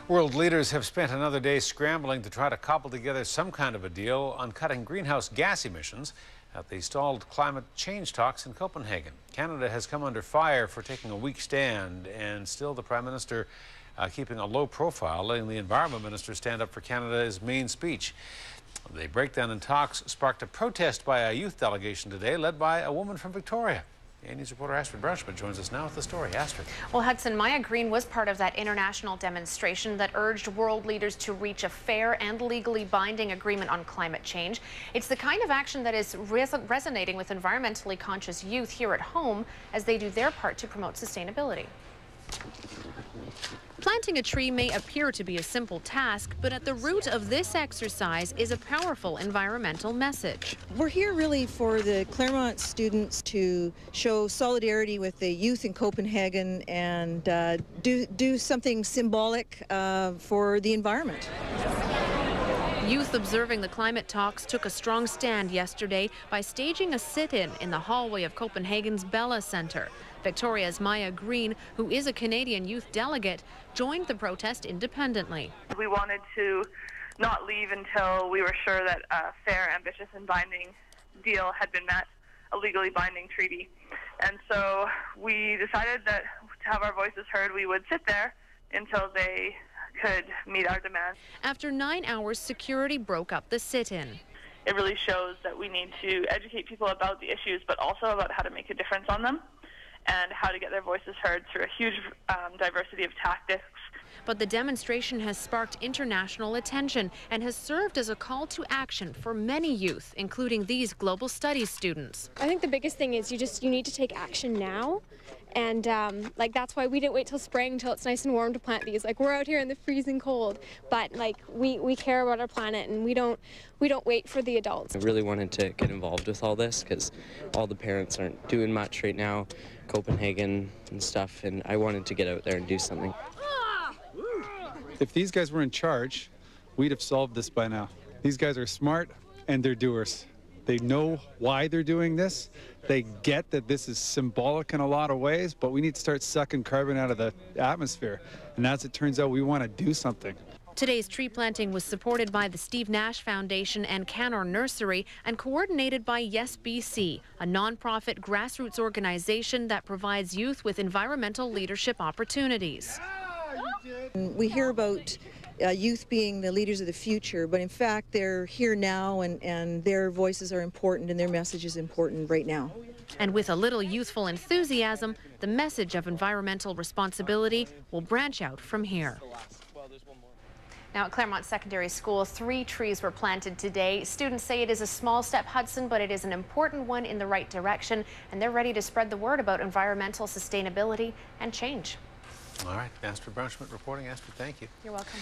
World leaders have spent another day scrambling to try to cobble together some kind of a deal on cutting greenhouse gas emissions at the stalled climate change talks in Copenhagen. Canada has come under fire for taking a weak stand, and still the Prime Minister keeping a low profile, letting the Environment Minister stand up for Canada's main speech. The breakdown in talks sparked a protest by a youth delegation today, led by a woman from Victoria. News reporter Astrid Brunschmidt joins us now with the story. Astrid. Well, Hudson, Maia Green was part of that international demonstration that urged world leaders to reach a fair and legally binding agreement on climate change. It's the kind of action that is resonating with environmentally conscious youth here at home as they do their part to promote sustainability. Planting a tree may appear to be a simple task, but at the root of this exercise is a powerful environmental message. We're here really for the Claremont students to show solidarity with the youth in Copenhagen and do something symbolic for the environment. Youth observing the climate talks took a strong stand yesterday by staging a sit-in in the hallway of Copenhagen's Bella Centre. Victoria's Maia Green, who is a Canadian youth delegate, joined the protest independently. We wanted to not leave until we were sure that a fair, ambitious and binding deal had been met, a legally binding treaty. And so we decided that to have our voices heard, we would sit there until they could meet our demands. After 9 hours, security broke up the sit-in. It really shows that we need to educate people about the issues, but also about how to make a difference on them and how to get their voices heard through a huge diversity of tactics. But the demonstration has sparked international attention and has served as a call to action for many youth, including these global studies students. I think the biggest thing is you need to take action now. And that's why we didn't wait till spring until it's nice and warm to plant these. We're out here in the freezing cold, but we care about our planet and we don't wait for the adults. I really wanted to get involved with all this because all the parents aren't doing much right now, Copenhagen and stuff, and I wanted to get out there and do something. If these guys were in charge, we'd have solved this by now. These guys are smart and they're doers. They know why they're doing this. They get that this is symbolic in a lot of ways, but we need to start sucking carbon out of the atmosphere. And as it turns out, we want to do something. Today's tree planting was supported by the Steve Nash Foundation and Canor Nursery and coordinated by Yes BC, a nonprofit grassroots organization that provides youth with environmental leadership opportunities. We hear about youth being the leaders of the future, but in fact they're here now and their voices are important and their message is important right now. And with a little youthful enthusiasm, the message of environmental responsibility will branch out from here. Now at Claremont Secondary School, 3 trees were planted today. Students say it is a small step, Hudson, but it is an important one in the right direction, and they're ready to spread the word about environmental sustainability and change. All right, Astrid Brunschmidt reporting. Astrid, thank you. You're welcome.